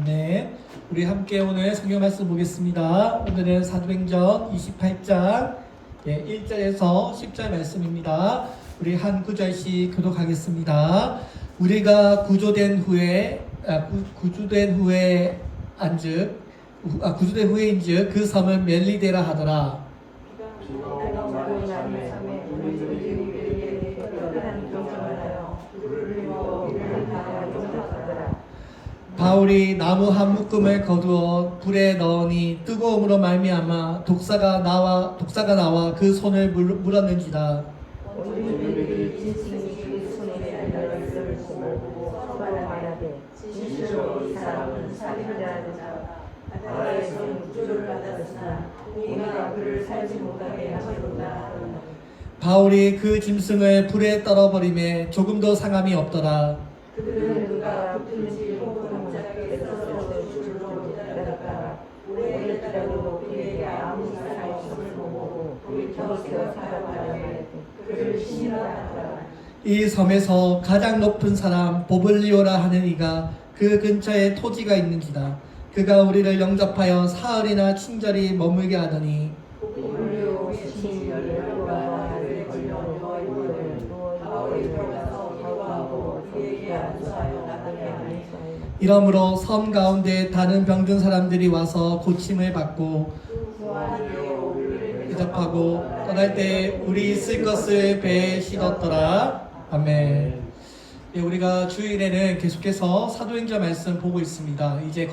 네, 우리 함께 오늘 성경 말씀 보겠습니다. 오늘은 사도행전 28장 1절에서 10절 말씀입니다. 우리 한 구절씩 교독하겠습니다. 우리가 구조된 후에인즉 그 섬은 멜리데라 하더라. 바울이 나무 한 묶음을 거두어 불에 넣으니 뜨거움으로 말미암아 독사가 나와 그 손을 물었는지라. 바울이 그 짐승을 불에 떨어버리매 조금도 상함이 없더라. 그들은 누가 붙든지 공작하게 써서 줄로 기다렸다가 오래 기다려도 그에게 아무 사상이 없음을 보고 돌이켜서 살아가려면 그를 신뢰하더라. 이 섬에서 가장 높은 사람 보블리오라 하는 이가 그 근처에 토지가 있는지라. 그가 우리를 영접하여 사흘이나 친절히 머물게 하더니 보블리오 이러므로 섬 가운데 다른 병든 사람들이 와서 고침을 받고 대접하고 떠날 때 우리 있을 것을 배에 실었더라. 아멘. 네, 우리가 주일에는 계속해서 사도행전 말씀 보고 있습니다. 이제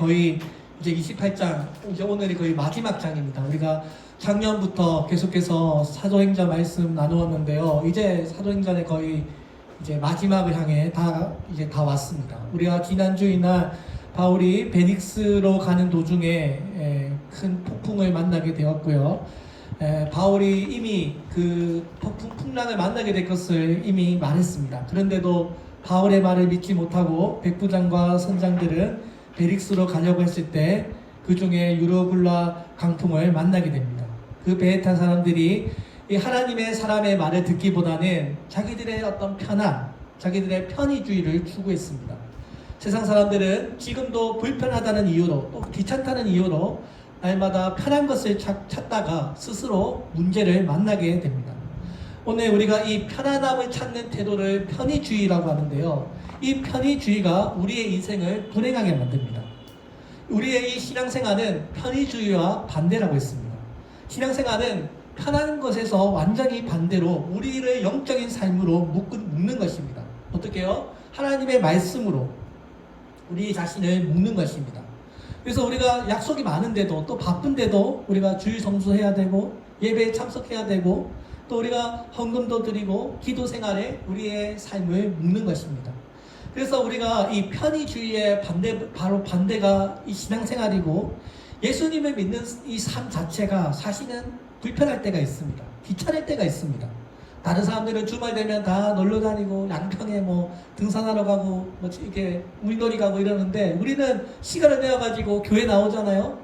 28장, 이제 오늘이 거의 마지막 장입니다. 우리가 작년부터 계속해서 사도행전 말씀 나누었는데요. 이제 사도행전의 거의 이제 마지막을 향해 다 왔습니다. 우리가 지난주이날 바울이 베닉스로 가는 도중에 큰 폭풍을 만나게 되었고요. 바울이 이미 그 풍랑을 만나게 될 것을 이미 말했습니다. 그런데도 바울의 말을 믿지 못하고 백부장과 선장들은 베닉스로 가려고 했을 때 그 중에 유로굴라 강풍을 만나게 됩니다. 그 배에 탄 사람들이 이 하나님의 사람의 말을 듣기보다는 자기들의 어떤 편안, 자기들의 편의주의를 추구했습니다. 세상 사람들은 지금도 불편하다는 이유로 또 귀찮다는 이유로 날마다 편한 것을 찾다가 스스로 문제를 만나게 됩니다. 오늘 우리가 이 편안함을 찾는 태도를 편의주의라고 하는데요. 이 편의주의가 우리의 인생을 불행하게 만듭니다. 우리의 이 신앙생활은 편의주의와 반대라고 했습니다. 신앙생활은 편한 것에서 완전히 반대로 우리를 영적인 삶으로 묶는 것입니다. 어떻게요? 하나님의 말씀으로 우리 자신을 묶는 것입니다. 그래서 우리가 약속이 많은데도 또 바쁜데도 우리가 주일 성수해야 되고 예배에 참석해야 되고 또 우리가 헌금도 드리고 기도 생활에 우리의 삶을 묶는 것입니다. 그래서 우리가 이 편의주의의 바로 반대가 이 신앙생활이고 예수님을 믿는 이 삶 자체가 사실은 불편할 때가 있습니다. 귀찮을 때가 있습니다. 다른 사람들은 주말 되면 다 놀러 다니고 양평에 등산하러 가고 이렇게 물놀이 가고 이러는데 우리는 시간을 내어가지고 교회 나오잖아요.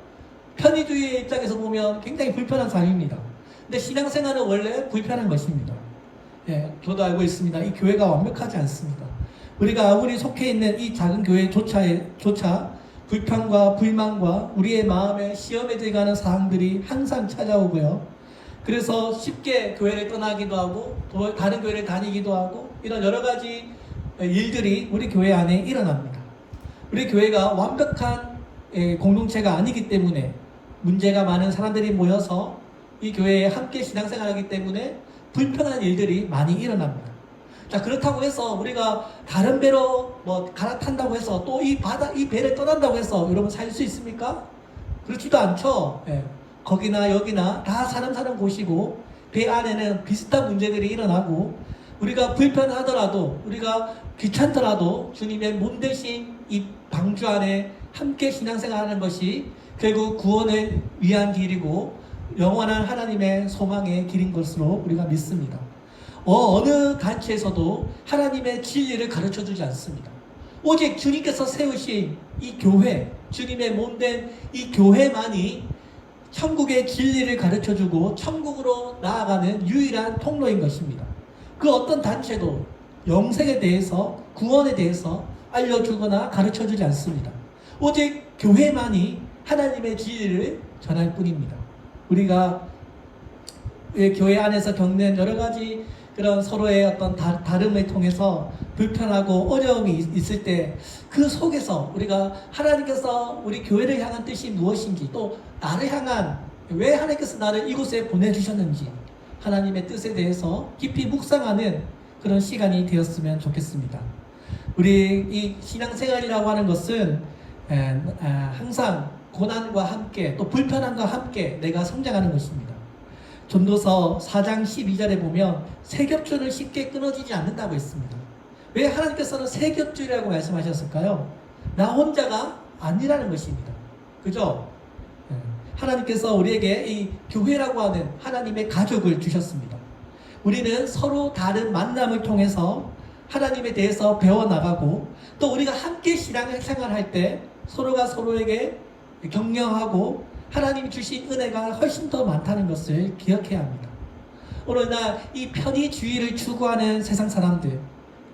편의주의의 입장에서 보면 굉장히 불편한 삶입니다. 근데 신앙생활은 원래 불편한 것입니다. 저도 알고 있습니다. 이 교회가 완벽하지 않습니다. 우리가 아무리 속해 있는 이 작은 교회조차 불평과 불만과 우리의 마음에 시험에 들어가는 사항들이 항상 찾아오고요. 그래서 쉽게 교회를 떠나기도 하고 또 다른 교회를 다니기도 하고 이런 여러 가지 일들이 우리 교회 안에 일어납니다. 우리 교회가 완벽한 공동체가 아니기 때문에 문제가 많은 사람들이 모여서 이 교회에 함께 신앙생활하기 때문에 불편한 일들이 많이 일어납니다. 자, 그렇다고 해서 우리가 다른 배로 갈아탄다고 해서 또 이 배를 떠난다고 해서 여러분 살 수 있습니까? 그렇지도 않죠. 거기나 여기나 다 사람 사는 곳이고 배 안에는 비슷한 문제들이 일어나고 우리가 불편하더라도 우리가 귀찮더라도 주님의 몸 대신 이 방주 안에 함께 신앙생활하는 것이 결국 구원을 위한 길이고 영원한 하나님의 소망의 길인 것으로 우리가 믿습니다. 어느 단체에서도 하나님의 진리를 가르쳐주지 않습니다. 오직 주님께서 세우신 이 교회, 주님의 몸된 이 교회만이 천국의 진리를 가르쳐주고 천국으로 나아가는 유일한 통로인 것입니다. 그 어떤 단체도 영생에 대해서 구원에 대해서 알려주거나 가르쳐주지 않습니다. 오직 교회만이 하나님의 진리를 전할 뿐입니다. 우리가 교회 안에서 겪는 여러 가지 그런 서로의 어떤 다름을 통해서 불편하고 어려움이 있을 때 그 속에서 우리가 하나님께서 우리 교회를 향한 뜻이 무엇인지, 또 나를 향한 왜 하나님께서 나를 이곳에 보내주셨는지 하나님의 뜻에 대해서 깊이 묵상하는 그런 시간이 되었으면 좋겠습니다. 우리 이 신앙생활이라고 하는 것은 항상 고난과 함께 또 불편함과 함께 내가 성장하는 것입니다. 전도서 4장 12절에 보면 세겹줄은 쉽게 끊어지지 않는다고 했습니다. 왜 하나님께서는 세겹줄이라고 말씀하셨을까요? 나 혼자가 아니라는 것입니다. 그죠? 하나님께서 우리에게 이 교회라고 하는 하나님의 가족을 주셨습니다. 우리는 서로 다른 만남을 통해서 하나님에 대해서 배워나가고, 또 우리가 함께 신앙생활할 때 서로가 서로에게 격려하고 하나님이 주신 은혜가 훨씬 더 많다는 것을 기억해야 합니다. 오늘날 이 편의주의를 추구하는 세상 사람들,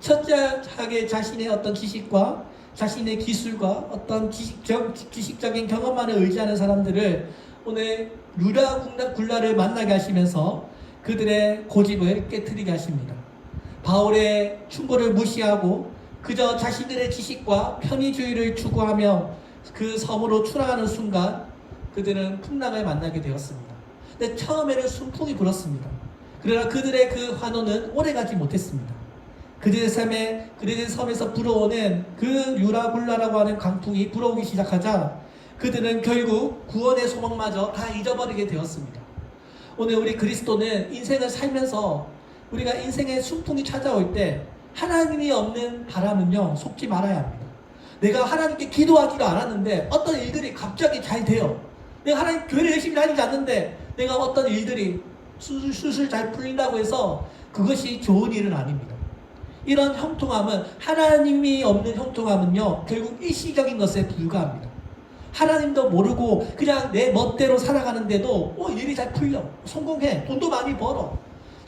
철저하게 자신의 어떤 지식과 자신의 기술과 어떤 지식적인 경험만을 의지하는 사람들을 오늘 루라굴라를 만나게 하시면서 그들의 고집을 깨트리게 하십니다. 바울의 충고를 무시하고 그저 자신들의 지식과 편의주의를 추구하며 그 섬으로 출항하는 순간 그들은 풍랑을 만나게 되었습니다. 근데 처음에는 순풍이 불었습니다. 그러나 그들의 그 환호는 오래가지 못했습니다. 그들의 섬에서 불어오는 그 유라굴라라고 하는 강풍이 불어오기 시작하자 그들은 결국 구원의 소망마저 다 잊어버리게 되었습니다. 오늘 우리 그리스도는 인생을 살면서 우리가 인생의 순풍이 찾아올 때 하나님이 없는 바람은요, 속지 말아야 합니다. 내가 하나님께 기도하지도 않았는데 어떤 일들이 갑자기 잘 돼요. 내가 하나님 교회를 열심히 다니지 않는데 내가 어떤 일들이 술술 잘 풀린다고 해서 그것이 좋은 일은 아닙니다. 이런 형통함은, 하나님이 없는 형통함은요, 결국 일시적인 것에 불과합니다. 하나님도 모르고 그냥 내 멋대로 살아가는데도 일이 잘 풀려, 성공해, 돈도 많이 벌어.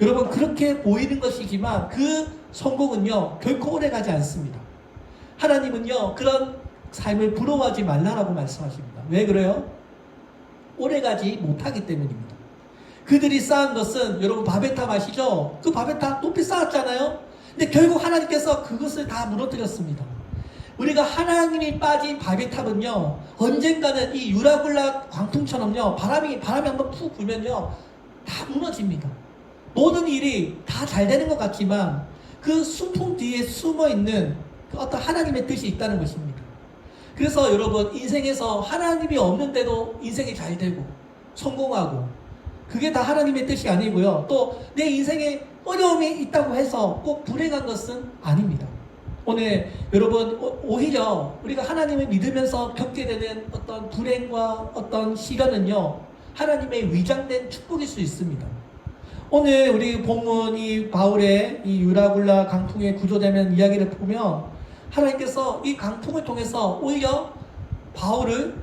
여러분, 그렇게 보이는 것이지만 그 성공은요 결코 오래가지 않습니다. 하나님은요 그런 삶을 부러워하지 말라라고 말씀하십니다. 왜 그래요? 오래가지 못하기 때문입니다. 그들이 쌓은 것은, 여러분 바베탑 아시죠? 그 바베탑 높이 쌓았잖아요. 근데 결국 하나님께서 그것을 다 무너뜨렸습니다. 우리가 하나님이 빠진 바베탑은요 언젠가는 이 유라굴라 광풍처럼요 바람이 한번 푹 불면요 다 무너집니다. 모든 일이 다 잘 되는 것 같지만 그 순풍 뒤에 숨어있는 그 어떤 하나님의 뜻이 있다는 것입니다. 그래서 여러분, 인생에서 하나님이 없는데도 인생이 잘 되고 성공하고, 그게 다 하나님의 뜻이 아니고요, 또 내 인생에 어려움이 있다고 해서 꼭 불행한 것은 아닙니다. 오늘 여러분, 오히려 우리가 하나님을 믿으면서 겪게 되는 어떤 불행과 어떤 시련은요 하나님의 위장된 축복일 수 있습니다. 오늘 우리 본문 이 바울의 이 유라굴라 강풍에 구조되는 이야기를 보면 하나님께서 이 강풍을 통해서 오히려 바울을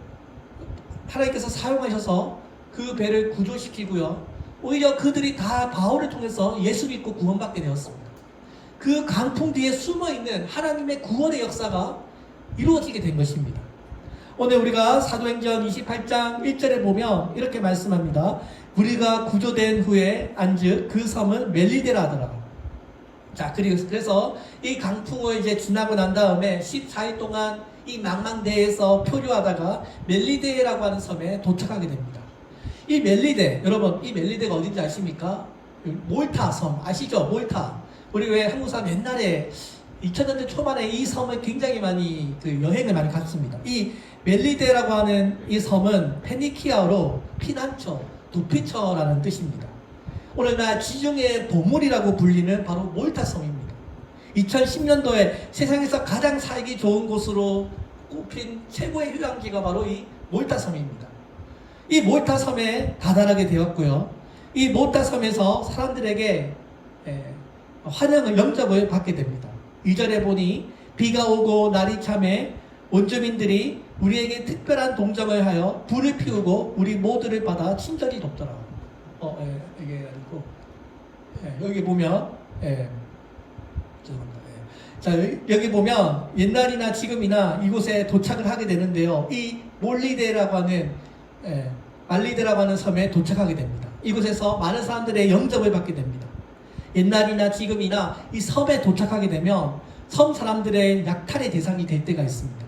하나님께서 사용하셔서 그 배를 구조시키고요, 오히려 그들이 다 바울을 통해서 예수 믿고 구원받게 되었습니다. 그 강풍 뒤에 숨어있는 하나님의 구원의 역사가 이루어지게 된 것입니다. 오늘 우리가 사도행전 28장 1절에 보면 이렇게 말씀합니다. 우리가 구조된 후에 안즉 그 섬은 멜리데라 하더라. 자, 그래서 이 강풍을 이제 지나고 난 다음에 14일 동안 이 망망대해에서 표류하다가 멜리데라고 하는 섬에 도착하게 됩니다. 이 멜리데, 여러분 이 멜리데가 어딘지 아십니까? 몰타 섬 아시죠? 몰타. 우리 왜 한국 사람 옛날에 2000년대 초반에 이 섬을 굉장히 많이 여행을 많이 갔습니다. 이 멜리데라고 하는 이 섬은 페니키아어로 피난처, 도피처라는 뜻입니다. 오늘날 지중해 보물이라고 불리는 바로 몰타 섬입니다. 2010년도에 세상에서 가장 살기 좋은 곳으로 꼽힌 최고의 휴양지가 바로 이 몰타 섬입니다. 이 몰타 섬에 다다르게 되었고요, 이 몰타 섬에서 사람들에게 환영을, 영접을 받게 됩니다. 2절에 보니 비가 오고 날이 참해 원주민들이 우리에게 특별한 동정을 하여 불을 피우고 우리 모두를 받아 친절히 돕더라. 이게 아니고, 여기 보면 죄송합니다. 자, 여기 보면 옛날이나 지금이나 이곳에 도착을 하게 되는데요. 이 몰리데라고 하는 말리데라고 하는 섬에 도착하게 됩니다. 이곳에서 많은 사람들의 영접을 받게 됩니다. 옛날이나 지금이나 이 섬에 도착하게 되면 섬 사람들의 약탈의 대상이 될 때가 있습니다.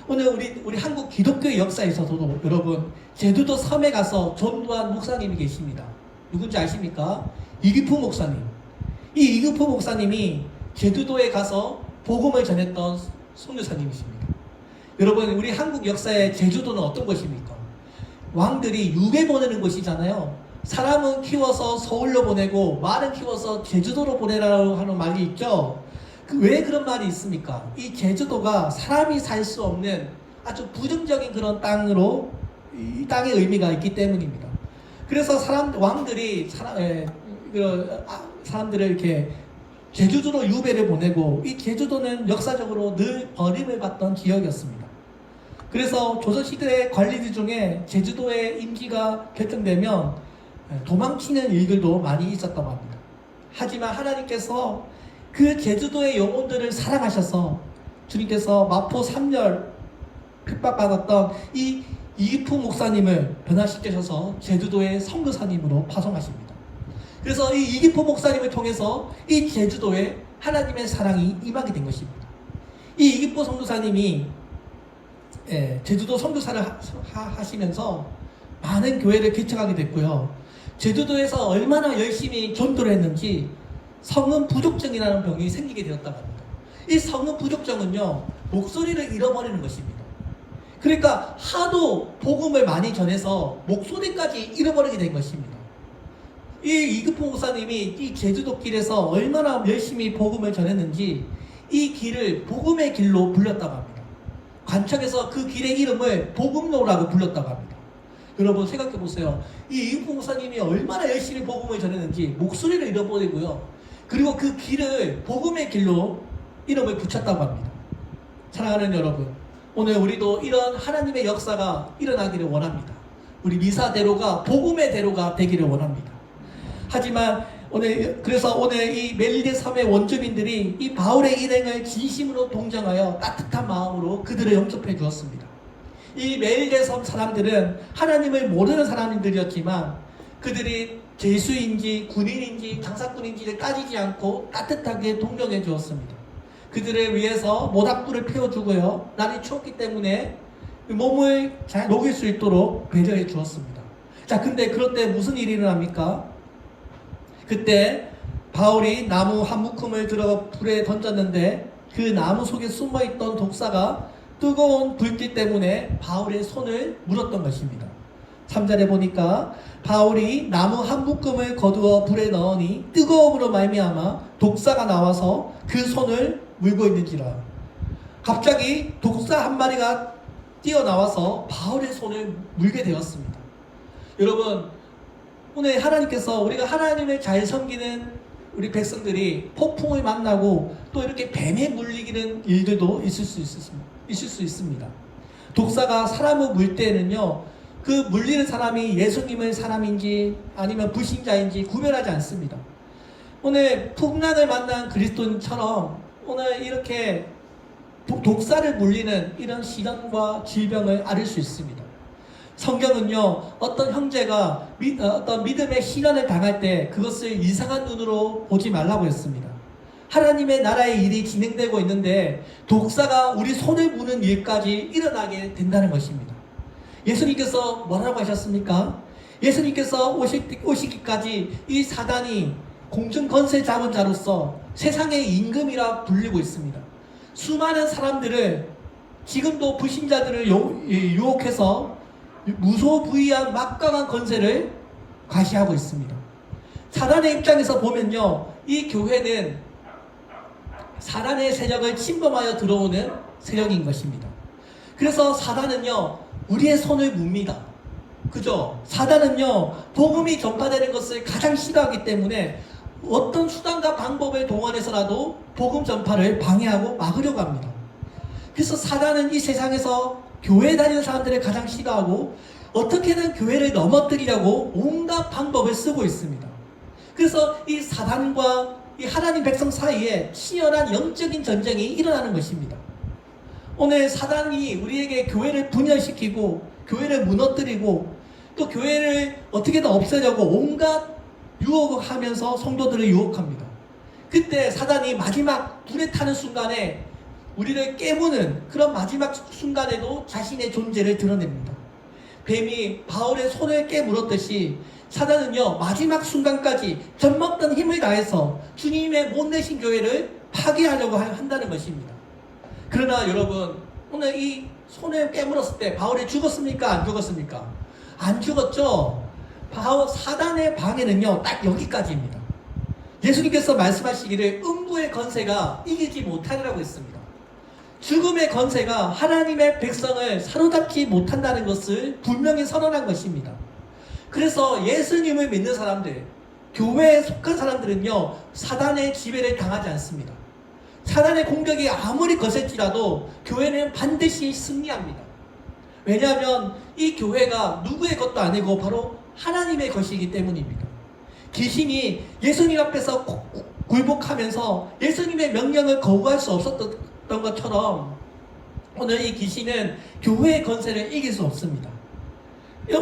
오늘 우리 한국 기독교의 역사에서도 여러분 제주도 섬에 가서 전도한 목사님이 계십니다. 누군지 아십니까? 이기프 목사님. 이 이기프 목사님이 제주도에 가서 복음을 전했던 선교사님이십니다. 여러분 우리 한국 역사의 제주도는 어떤 곳입니까? 왕들이 유배 보내는 곳이잖아요. 사람은 키워서 서울로 보내고 말은 키워서 제주도로 보내라고 하는 말이 있죠. 왜 그런 말이 있습니까? 이 제주도가 사람이 살 수 없는 아주 부정적인 그런 땅으로 이 땅의 의미가 있기 때문입니다. 그래서 왕들이 사람들을 이렇게 제주도로 유배를 보내고 이 제주도는 역사적으로 늘 버림을 받던 지역이었습니다. 그래서 조선시대 관리들 중에 제주도의 임기가 결정되면 도망치는 일들도 많이 있었다고 합니다. 하지만 하나님께서 그 제주도의 영혼들을 사랑하셔서 주님께서 마포 3년 핍박받았던 이 이기프 목사님을 변화시키셔서 제주도의 선교사님으로 파송하십니다. 그래서 이 이기프 목사님을 통해서 이 제주도에 하나님의 사랑이 임하게 된 것입니다. 이 이기프 선교사님이 제주도 선교사를 하시면서 많은 교회를 개척하게 됐고요. 제주도에서 얼마나 열심히 전도를 했는지 성은 부족증이라는 병이 생기게 되었다고 합니다. 이 성은 부족증은요, 목소리를 잃어버리는 것입니다. 그러니까 하도 복음을 많이 전해서 목소리까지 잃어버리게 된 것입니다. 이 이기프 목사님이 이 제주도 길에서 얼마나 열심히 복음을 전했는지 이 길을 복음의 길로 불렀다고 합니다. 관청에서 그 길의 이름을 복음로라고 불렀다고 합니다. 여러분 생각해 보세요. 이 이기프 목사님이 얼마나 열심히 복음을 전했는지 목소리를 잃어버리고요. 그리고 그 길을 복음의 길로 이름을 붙였다고 합니다. 사랑하는 여러분, 오늘 우리도 이런 하나님의 역사가 일어나기를 원합니다. 우리 미사대로가 복음의 대로가 되기를 원합니다. 하지만 그래서 오늘 이 멜리데 섬의 원주민들이 이 바울의 일행을 진심으로 동정하여 따뜻한 마음으로 그들을 영접해 주었습니다. 이 멜리데 섬 사람들은 하나님을 모르는 사람들이었지만 그들이 죄수인지 군인인지 장사꾼인지를 따지지 않고 따뜻하게 동정해 주었습니다. 그들을 위해서 모닥불을 피워주고요. 날이 추웠기 때문에 몸을 잘 녹일 수 있도록 배려해 주었습니다. 자, 근데 그럴 때 무슨 일이 일어납니까? 그때 바울이 나무 한 묶음을 들어 불에 던졌는데 그 나무 속에 숨어있던 독사가 뜨거운 불길 때문에 바울의 손을 물었던 것입니다. 3절에 보니까 바울이 나무 한 묶음을 거두어 불에 넣으니 뜨거움으로 말미암아 독사가 나와서 그 손을 물고 있는지라. 갑자기 독사 한 마리가 뛰어나와서 바울의 손을 물게 되었습니다. 여러분, 오늘 하나님께서 우리가 하나님을 잘 섬기는 우리 백성들이 폭풍을 만나고 또 이렇게 뱀에 물리기는 일들도 있을 수 있습니다. 독사가 사람을 물 때는요, 그 물리는 사람이 예수님의 사람인지 아니면 불신자인지 구별하지 않습니다. 오늘 풍랑을 만난 그리스도인처럼 오늘 이렇게 독사를 물리는 이런 시련과 질병을 앓을 수 있습니다. 성경은요, 어떤 형제가 어떤 믿음의 시련을 당할 때 그것을 이상한 눈으로 보지 말라고 했습니다. 하나님의 나라의 일이 진행되고 있는데 독사가 우리 손을 무는 일까지 일어나게 된다는 것입니다. 예수님께서 뭐라고 하셨습니까? 예수님께서 오시기까지 이 사단이 공중 권세 잡은 자로서 세상의 임금이라 불리고 있습니다. 수많은 사람들을 지금도 불신자들을 유혹해서 무소부위한 막강한 권세를 과시하고 있습니다. 사단의 입장에서 보면요, 이 교회는 사단의 세력을 침범하여 들어오는 세력인 것입니다. 그래서 사단은요, 우리의 손을 뭅니다. 그죠? 사단은요, 복음이 전파되는 것을 가장 싫어하기 때문에 어떤 수단과 방법을 동원해서라도 복음 전파를 방해하고 막으려고 합니다. 그래서 사단은 이 세상에서 교회 다니는 사람들을 가장 싫어하고 어떻게든 교회를 넘어뜨리려고 온갖 방법을 쓰고 있습니다. 그래서 이 사단과 이 하나님 백성 사이에 치열한 영적인 전쟁이 일어나는 것입니다. 오늘 사단이 우리에게 교회를 분열시키고 교회를 무너뜨리고 또 교회를 어떻게든 없애려고 온갖 유혹을 하면서 성도들을 유혹합니다. 그때 사단이 마지막 불에 타는 순간에 우리를 깨무는 그런 마지막 순간에도 자신의 존재를 드러냅니다. 뱀이 바울의 손을 깨물었듯이 사단은요, 마지막 순간까지 젖먹던 힘을 다해서 주님의 못 내신 교회를 파괴하려고 한다는 것입니다. 그러나 여러분, 오늘 이 손을 깨물었을 때 바울이 죽었습니까? 안 죽었습니까? 안 죽었죠? 사단의 방해는요, 딱 여기까지입니다. 예수님께서 말씀하시기를 음부의 권세가 이기지 못하리라고 했습니다. 죽음의 권세가 하나님의 백성을 사로잡지 못한다는 것을 분명히 선언한 것입니다. 그래서 예수님을 믿는 사람들, 교회에 속한 사람들은요, 사단의 지배를 당하지 않습니다. 사단의 공격이 아무리 거셀지라도 교회는 반드시 승리합니다. 왜냐하면 이 교회가 누구의 것도 아니고 바로 하나님의 것이기 때문입니다. 귀신이 예수님 앞에서 굴복하면서 예수님의 명령을 거부할 수 없었던 것처럼 오늘 이 귀신은 교회의 권세를 이길 수 없습니다.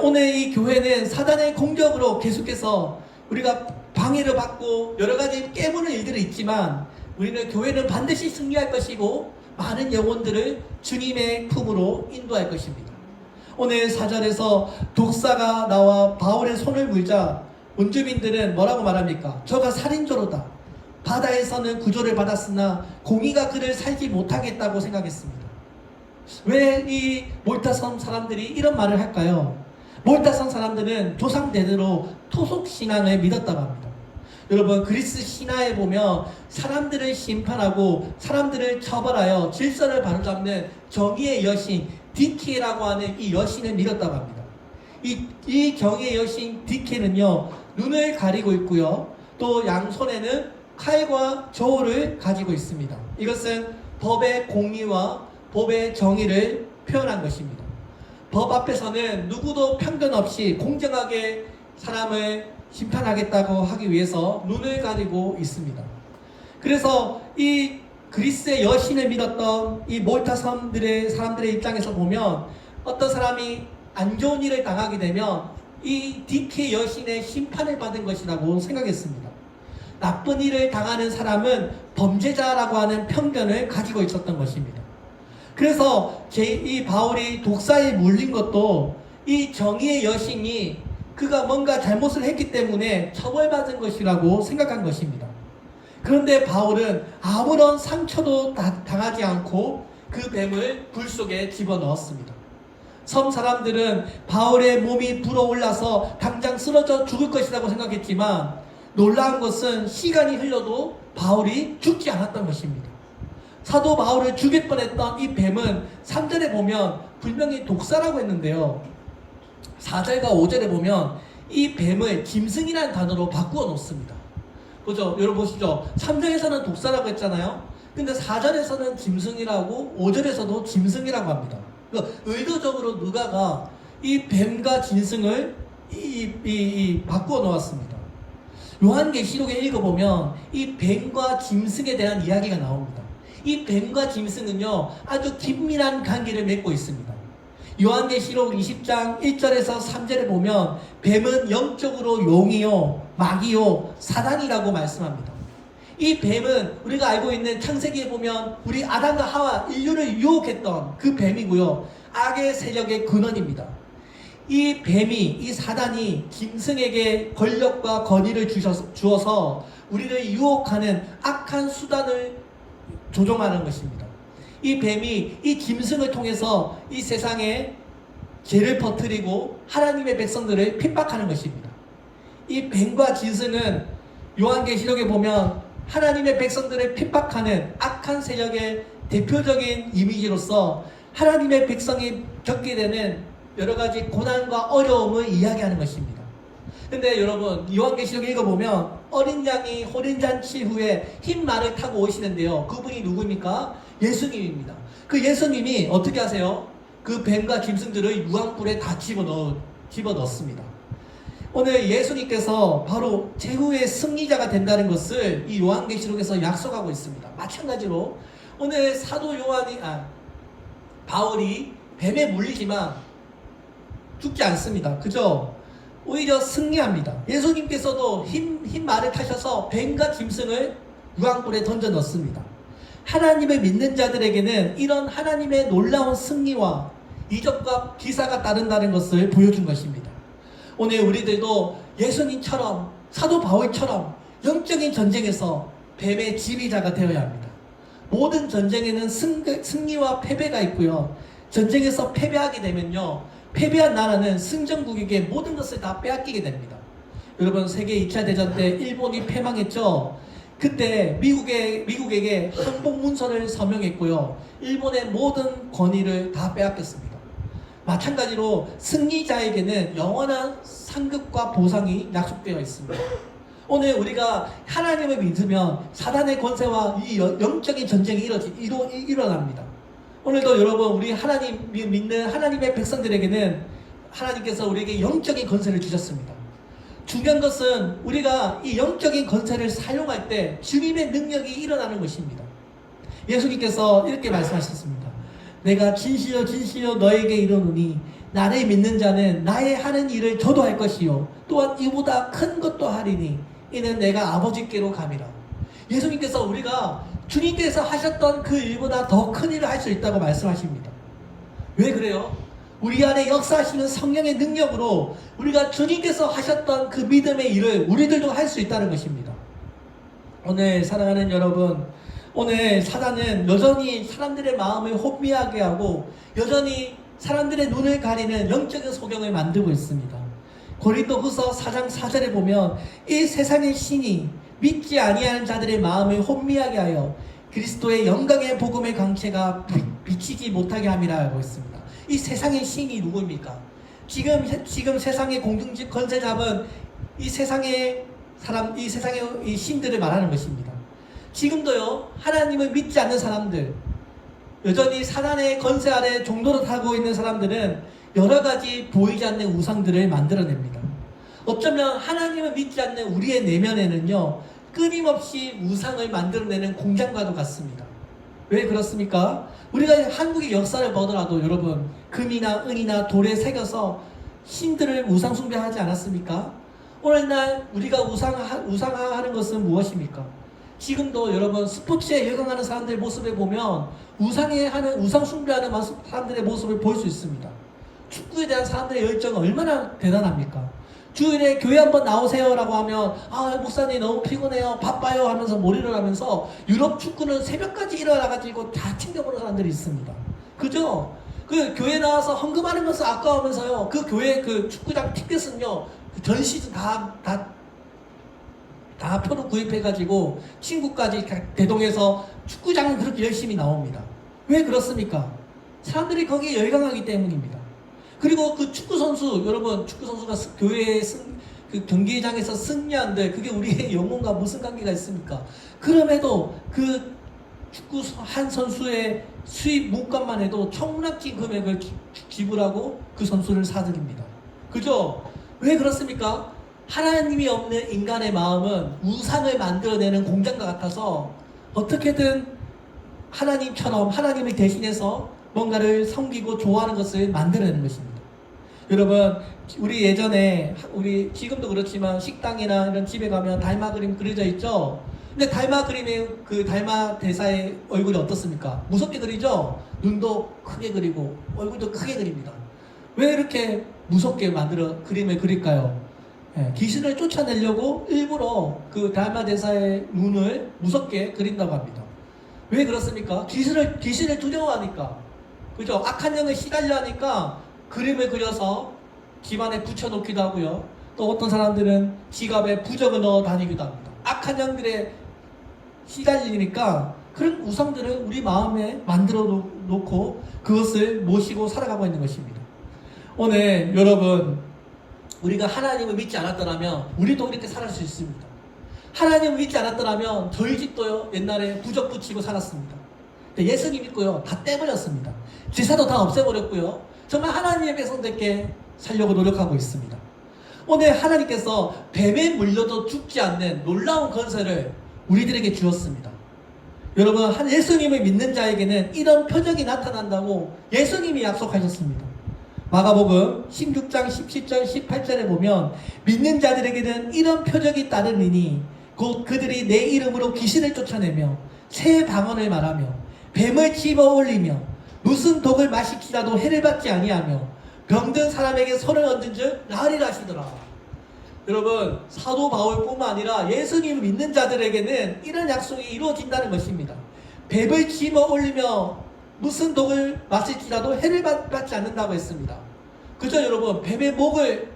오늘 이 교회는 사단의 공격으로 계속해서 우리가 방해를 받고 여러 가지 깨무는 일들이 있지만 우리는 교회는 반드시 승리할 것이고 많은 영혼들을 주님의 품으로 인도할 것입니다. 오늘 4절에서 독사가 나와 바울의 손을 물자 원주민들은 뭐라고 말합니까? 저가 살인조로다. 바다에서는 구조를 받았으나 공의가 그를 살지 못하겠다고 생각했습니다. 왜 이 몰타섬 사람들이 이런 말을 할까요? 몰타섬 사람들은 조상대대로 토속신앙을 믿었다고 합니다. 여러분, 그리스 신화에 보면 사람들을 심판하고 사람들을 처벌하여 질서를 바로잡는 정의의 여신 디케라고 하는 이 여신을 믿었다고 합니다. 이 정의의 여신 디케는요, 눈을 가리고 있고요, 또 양손에는 칼과 저울을 가지고 있습니다. 이것은 법의 공의와 법의 정의를 표현한 것입니다. 법 앞에서는 누구도 편견 없이 공정하게 사람을 심판하겠다고 하기 위해서 눈을 가리고 있습니다. 그래서 이 그리스의 여신을 믿었던 이 몰타 사람들의 입장에서 보면 어떤 사람이 안 좋은 일을 당하게 되면 이 디케 여신의 심판을 받은 것이라고 생각했습니다. 나쁜 일을 당하는 사람은 범죄자라고 하는 편견을 가지고 있었던 것입니다. 그래서 이 바울이 독사에 물린 것도 이 정의의 여신이 그가 뭔가 잘못을 했기 때문에 처벌받은 것이라고 생각한 것입니다. 그런데 바울은 아무런 상처도 당하지 않고 그 뱀을 불 속에 집어넣었습니다. 섬 사람들은 바울의 몸이 불어올라서 당장 쓰러져 죽을 것이라고 생각했지만 놀라운 것은 시간이 흘러도 바울이 죽지 않았던 것입니다. 사도 바울을 죽일 뻔했던 이 뱀은 3절에 보면 분명히 독사라고 했는데요, 4절과 5절에 보면 이 뱀을 짐승이라는 단어로 바꾸어 놓습니다. 그죠? 여러분 보시죠. 3절에서는 독사라고 했잖아요. 근데 4절에서는 짐승이라고 5절에서도 짐승이라고 합니다. 그러니까 의도적으로 누가가 이 뱀과 짐승을 바꾸어 놓았습니다. 요한계시록에 읽어보면 이 뱀과 짐승에 대한 이야기가 나옵니다. 이 뱀과 짐승은요, 아주 긴밀한 관계를 맺고 있습니다. 요한계시록 20장 1절에서 3절에 보면 뱀은 영적으로 용이요, 마귀요, 사단이라고 말씀합니다. 이 뱀은 우리가 알고 있는 창세기에 보면 우리 아담과 하와 인류를 유혹했던 그 뱀이고요, 악의 세력의 근원입니다. 이 뱀이, 이 사단이 짐승에게 권력과 권위를 주어서 우리를 유혹하는 악한 수단을 조종하는 것입니다. 이 뱀이 이 짐승을 통해서 이 세상에 죄를 퍼뜨리고 하나님의 백성들을 핍박하는 것입니다. 이 뱀과 짐승은 요한계시록에 보면 하나님의 백성들을 핍박하는 악한 세력의 대표적인 이미지로서 하나님의 백성이 겪게 되는 여러 가지 고난과 어려움을 이야기하는 것입니다. 근데 여러분, 요한계시록 읽어보면 어린 양이 혼인잔치 후에 흰 말을 타고 오시는데요, 그분이 누구입니까? 예수님입니다. 그 예수님이 어떻게 하세요? 그 뱀과 짐승들을 유황불에 다 집어넣습니다. 오늘 예수님께서 바로 최후의 승리자가 된다는 것을 이 요한계시록에서 약속하고 있습니다. 마찬가지로 오늘 바울이 뱀에 물리지만 죽지 않습니다. 그죠? 오히려 승리합니다. 예수님께서도 흰 말을 타셔서 뱀과 짐승을 유황불에 던져 넣습니다. 하나님을 믿는 자들에게는 이런 하나님의 놀라운 승리와 이적과 기사가 따른다는 것을 보여준 것입니다. 오늘 우리들도 예수님처럼 사도 바울처럼 영적인 전쟁에서 뱀의 지휘자가 되어야 합니다. 모든 전쟁에는 승리와 패배가 있고요. 전쟁에서 패배하게 되면요, 패배한 나라는 승전국에게 모든 것을 다 빼앗기게 됩니다. 여러분, 세계 2차 대전 때 일본이 패망했죠. 그때 미국에게 항복 문서를 서명했고요. 일본의 모든 권위를 다 빼앗겼습니다. 마찬가지로 승리자에게는 영원한 상급과 보상이 약속되어 있습니다. 오늘 우리가 하나님을 믿으면 사단의 권세와 이 영적인 전쟁이 일어납니다. 오늘도 여러분, 우리 하나님 믿는 하나님의 백성들에게는 하나님께서 우리에게 영적인 권세를 주셨습니다. 중요한 것은 우리가 이 영적인 권세를 사용할 때 주님의 능력이 일어나는 것입니다. 예수님께서 이렇게 말씀하셨습니다. 내가 진실로 너에게 이르노니 나를 믿는 자는 나의 하는 일을 저도 할 것이요 또한 이보다 큰 것도 하리니 이는 내가 아버지께로 감이라. 예수님께서 우리가 주님께서 하셨던 그 일보다 더 큰 일을 할 수 있다고 말씀하십니다. 왜 그래요? 우리 안에 역사하시는 성령의 능력으로 우리가 주님께서 하셨던 그 믿음의 일을 우리들도 할 수 있다는 것입니다. 오늘 사랑하는 여러분, 오늘 사단은 여전히 사람들의 마음을 혼미하게 하고 여전히 사람들의 눈을 가리는 영적인 소경을 만들고 있습니다. 고린도후서 4장 4절에 보면 이 세상의 신이 믿지 아니하는 자들의 마음을 혼미하게 하여 그리스도의 영광의 복음의 광채가 비치지 못하게 함이라 하고 있습니다. 이 세상의 신이 누구입니까? 지금 세상의 공중직 권세 잡은 이 세상의 이 신들을 말하는 것입니다. 지금도요, 하나님을 믿지 않는 사람들, 여전히 사단의 권세 아래 종로를 타고 있는 사람들은 여러 가지 보이지 않는 우상들을 만들어냅니다. 어쩌면 하나님을 믿지 않는 우리의 내면에는요, 끊임없이 우상을 만들어내는 공장과도 같습니다. 왜 그렇습니까? 우리가 한국의 역사를 보더라도 여러분, 금이나 은이나 돌에 새겨서 신들을 우상 숭배하지 않았습니까? 오늘날 우리가 우상화하는 것은 무엇입니까? 지금도 여러분, 스포츠에 열광하는 사람들의 모습을 보면 우상 숭배하는 사람들의 모습을 볼 수 있습니다. 축구에 대한 사람들의 열정은 얼마나 대단합니까? 주일에 교회 한번 나오세요라고 하면 목사님 너무 피곤해요, 바빠요 하면서 몰이를 하면서 유럽 축구는 새벽까지 일어나가지고 다 챙겨보는 사람들이 있습니다. 그죠? 그 교회 나와서 헌금하는 것을 아까워하면서요, 그 교회 그 축구장 티켓은요, 전 시즌 다 표로 구입해가지고 친구까지 대동해서 축구장은 그렇게 열심히 나옵니다. 왜 그렇습니까? 사람들이 거기에 열광하기 때문입니다. 그리고 그 축구선수, 여러분, 축구선수가 교회의 그 경기장에서 승리한데 그게 우리의 영혼과 무슨 관계가 있습니까? 그럼에도 그 축구 한 선수의 수입 문값만 해도 청락진 금액을 지불하고 그 선수를 사들입니다. 그죠? 왜 그렇습니까? 하나님이 없는 인간의 마음은 우상을 만들어내는 공장과 같아서 어떻게든 하나님처럼 하나님을 대신해서 뭔가를 섬기고 좋아하는 것을 만들어내는 것입니다. 여러분, 우리 예전에, 지금도 그렇지만 식당이나 이런 집에 가면 달마 그림 그려져 있죠? 근데 달마 그림의 그 달마 대사의 얼굴이 어떻습니까? 무섭게 그리죠? 눈도 크게 그리고 얼굴도 크게 그립니다. 왜 이렇게 무섭게 그림을 그릴까요? 귀신을 쫓아내려고 일부러 그 달마 대사의 눈을 무섭게 그린다고 합니다. 왜 그렇습니까? 귀신을 두려워하니까. 그죠? 악한 영에 시달려 하니까 그림을 그려서 집안에 붙여놓기도 하고요. 또 어떤 사람들은 지갑에 부적을 넣어 다니기도 합니다. 악한 영들에 시달리니까 그런 우상들을 우리 마음에 만들어 놓고 그것을 모시고 살아가고 있는 것입니다. 오늘 여러분, 우리가 하나님을 믿지 않았더라면 우리도 이렇게 살아갈 수 있습니다. 하나님을 믿지 않았더라면 저희 집도요, 옛날에 부적 붙이고 살았습니다. 예수님 믿고요, 다 떼버렸습니다. 제사도 다 없애버렸고요, 정말 하나님의 백성들께 살려고 노력하고 있습니다. 오늘 하나님께서 뱀에 물려도 죽지 않는 놀라운 권세를 우리들에게 주었습니다. 여러분, 한 예수님을 믿는 자에게는 이런 표적이 나타난다고 예수님이 약속하셨습니다. 마가복음 16장 17절 18절에 보면 믿는 자들에게는 이런 표적이 따르리니 곧 그들이 내 이름으로 귀신을 쫓아내며 새 방언을 말하며 뱀을 집어 올리며 무슨 독을 마실지라도 해를 받지 아니하며 병든 사람에게 손을 얹은 즉 나으리라 하시더라. 여러분, 사도 바울뿐만 아니라 예수님을 믿는 자들에게는 이런 약속이 이루어진다는 것입니다. 뱀을 집어 올리며 무슨 독을 마실지라도 해를 받지 않는다고 했습니다. 그죠, 여러분? 뱀의 목을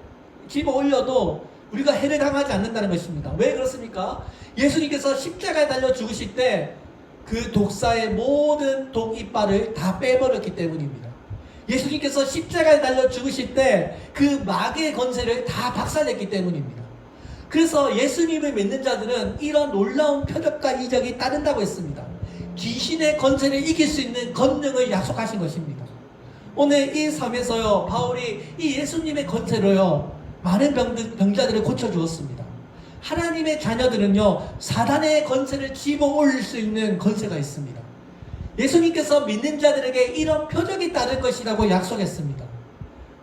집어 올려도 우리가 해를 당하지 않는다는 것입니다. 왜 그렇습니까? 예수님께서 십자가에 달려 죽으실 때 그 독사의 모든 독 이빨을 다 빼버렸기 때문입니다. 예수님께서 십자가에 달려 죽으실 때 그 마귀의 권세를 다 박살냈기 때문입니다. 그래서 예수님을 믿는 자들은 이런 놀라운 표적과 이적이 따른다고 했습니다. 귀신의 권세를 이길 수 있는 권능을 약속하신 것입니다. 오늘 이 삶에서요, 바울이 이 예수님의 권세로요, 많은 병자들을 고쳐주었습니다. 하나님의 자녀들은요, 사단의 권세를 집어 올릴 수 있는 권세가 있습니다. 예수님께서 믿는 자들에게 이런 표적이 따를 것이라고 약속했습니다.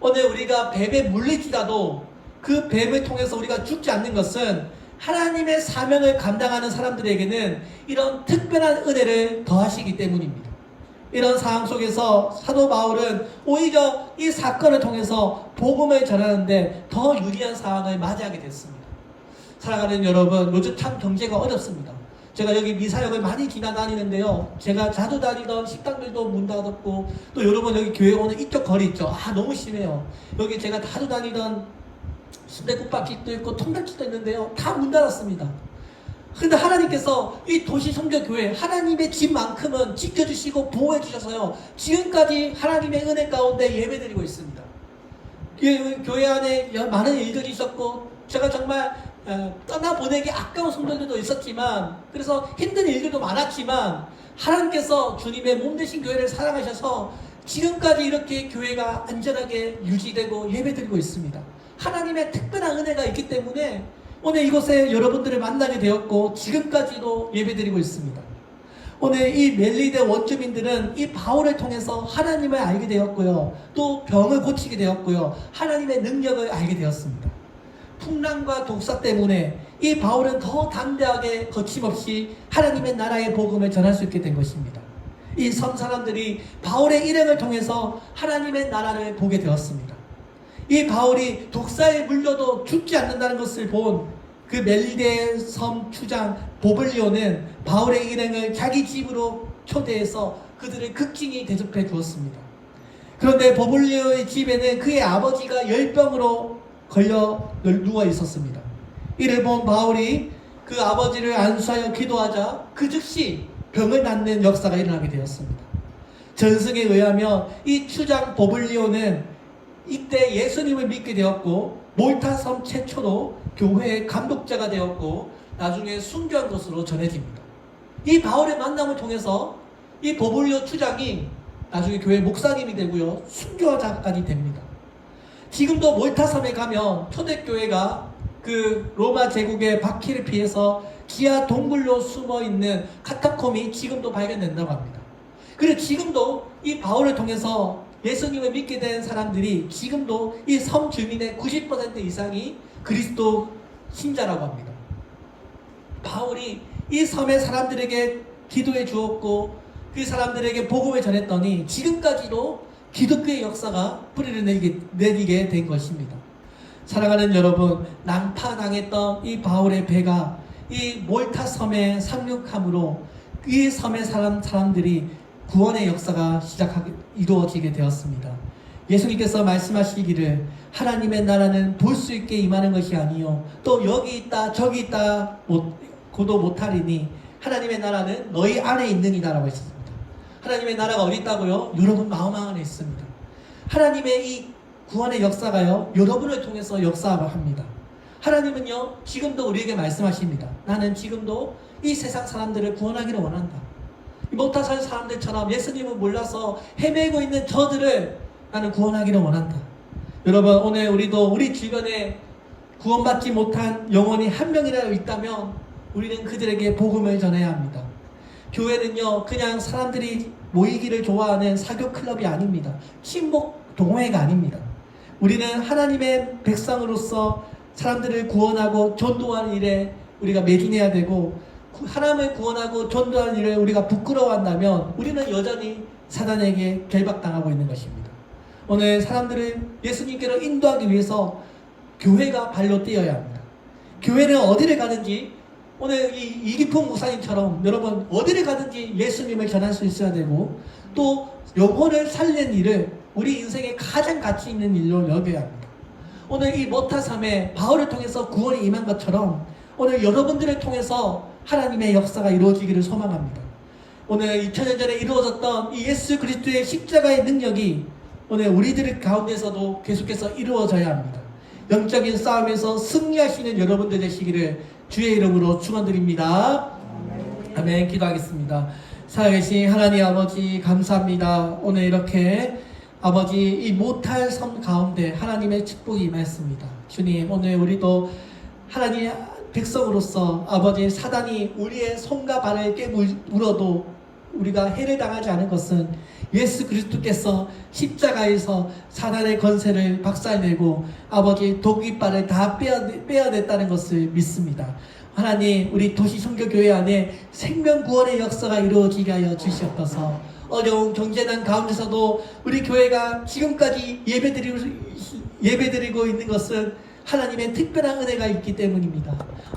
오늘 우리가 뱀에 물릴지라도 그 뱀을 통해서 우리가 죽지 않는 것은 하나님의 사명을 감당하는 사람들에게는 이런 특별한 은혜를 더하시기 때문입니다. 이런 상황 속에서 사도 바울은 오히려 이 사건을 통해서 복음을 전하는데 더 유리한 상황을 맞이하게 됐습니다. 사랑하는 여러분, 요즘 참 경제가 어렵습니다. 제가 여기 미사역을 많이 지나다니는데요, 제가 자주 다니던 식당들도 문 닫았고, 또 여러분 여기 교회 오는 이쪽 거리 있죠. 너무 심해요. 여기 제가 자주 다니던 순대국밥집도 있고 통닭집도 있는데요, 다 문 닫았습니다. 근데 하나님께서 이 도시 성교교회 하나님의 집만큼은 지켜주시고 보호해 주셔서요, 지금까지 하나님의 은혜 가운데 예배드리고 있습니다. 교회 안에 많은 일들이 있었고, 제가 정말 떠나보내기 아까운 성도들도 있었지만, 그래서 힘든 일들도 많았지만 하나님께서 주님의 몸 되신 교회를 사랑하셔서 지금까지 이렇게 교회가 안전하게 유지되고 예배드리고 있습니다. 하나님의 특별한 은혜가 있기 때문에 오늘 이곳에 여러분들을 만나게 되었고 지금까지도 예배드리고 있습니다. 오늘 이 멜리데 원주민들은 이 바울을 통해서 하나님을 알게 되었고요, 또 병을 고치게 되었고요, 하나님의 능력을 알게 되었습니다. 풍랑과 독사 때문에 이 바울은 더 담대하게 거침없이 하나님의 나라의 복음을 전할 수 있게 된 것입니다. 이 섬 사람들이 바울의 일행을 통해서 하나님의 나라를 보게 되었습니다. 이 바울이 독사에 물려도 죽지 않는다는 것을 본 그 멜리데 섬 추장 보블리오는 바울의 일행을 자기 집으로 초대해서 그들을 극진히 대접해 주었습니다. 그런데 보블리오의 집에는 그의 아버지가 열병으로 걸려 누워 있었습니다. 이를 본 바울이 그 아버지를 안수하여 기도하자 그 즉시 병을 낫는 역사가 일어나게 되었습니다. 전승에 의하면 이 추장 보블리오는 이때 예수님을 믿게 되었고 몰타섬 최초로 교회의 감독자가 되었고 나중에 순교한 것으로 전해집니다. 이 바울의 만남을 통해서 이 보블리오 추장이 나중에 교회 목사님이 되고요, 순교자까지 됩니다. 지금도 몰타섬에 가면 초대교회가 그 로마 제국의 박해를 피해서 지하 동굴로 숨어있는 카타콤이 지금도 발견된다고 합니다. 그리고 지금도 이 바울을 통해서 예수님을 믿게 된 사람들이 지금도 이 섬 주민의 90% 이상이 그리스도 신자라고 합니다. 바울이 이 섬의 사람들에게 기도해 주었고 그 사람들에게 복음을 전했더니 지금까지도 기독교의 역사가 뿌리를 내리게 된 것입니다. 사랑하는 여러분, 난파당했던 이 바울의 배가 이 몰타 섬에 상륙함으로 이 섬의 사람들이 구원의 역사가 이루어지게 되었습니다. 예수님께서 말씀하시기를 하나님의 나라는 볼 수 있게 임하는 것이 아니요 또 여기 있다 저기 있다 고도 못하리니 하나님의 나라는 너희 안에 있느니라 라고 했습니다. 하나님의 나라가 어디 있다고요? 여러분 마음 안에 있습니다. 하나님의 이 구원의 역사가요, 여러분을 통해서 역사합니다. 하나님은요, 지금도 우리에게 말씀하십니다. 나는 지금도 이 세상 사람들을 구원하기를 원한다. 못하는 사람들처럼 예수님을 몰라서 헤매고 있는 저들을 나는 구원하기를 원한다. 여러분, 오늘 우리도 우리 주변에 구원받지 못한 영혼이 한 명이라도 있다면 우리는 그들에게 복음을 전해야 합니다. 교회는요, 그냥 사람들이 모이기를 좋아하는 사교 클럽이 아닙니다. 친목 동호회가 아닙니다. 우리는 하나님의 백성으로서 사람들을 구원하고 전도하는 일에 우리가 매진해야 되고, 하나님을 구원하고 전도하는 일을 우리가 부끄러워한다면 우리는 여전히 사단에게 결박당하고 있는 것입니다. 오늘 사람들을 예수님께로 인도하기 위해서 교회가 발로 뛰어야 합니다. 교회는 어디를 가든지, 오늘 이 이기풍 목사님처럼 여러분 어디를 가든지 예수님을 전할 수 있어야 되고, 또 영혼을 살리는 일을 우리 인생에 가장 가치 있는 일로 여겨야 합니다. 오늘 이 모타삼에 바울을 통해서 구원이 임한 것처럼 오늘 여러분들을 통해서 하나님의 역사가 이루어지기를 소망합니다. 오늘 2000년 전에 이루어졌던 이 예수 그리스도의 십자가의 능력이 오늘 우리들 가운데서도 계속해서 이루어져야 합니다. 영적인 싸움에서 승리하시는 여러분들 되시기를 주의 이름으로 축원드립니다. 아멘. 기도하겠습니다. 살아계신 하나님 아버지 감사합니다. 오늘 이렇게 아버지 이 못할 삶 가운데 하나님의 축복이 임했습니다. 주님, 오늘 우리도 하나님 백성으로서 아버지 사단이 우리의 손과 발을 깨물어도 우리가 해를 당하지 않은 것은 예수 그리스도께서 십자가에서 사단의 권세를 박살내고 아버지 독이빨을 다 빼어냈다는 것을 믿습니다. 하나님, 우리 도시선교교회 안에 생명구원의 역사가 이루어지게 하여 주시옵소서. 어려운 경제난 가운데서도 우리 교회가 지금까지 예배드리고 있는 것은 하나님의 특별한 은혜가 있기 때문입니다.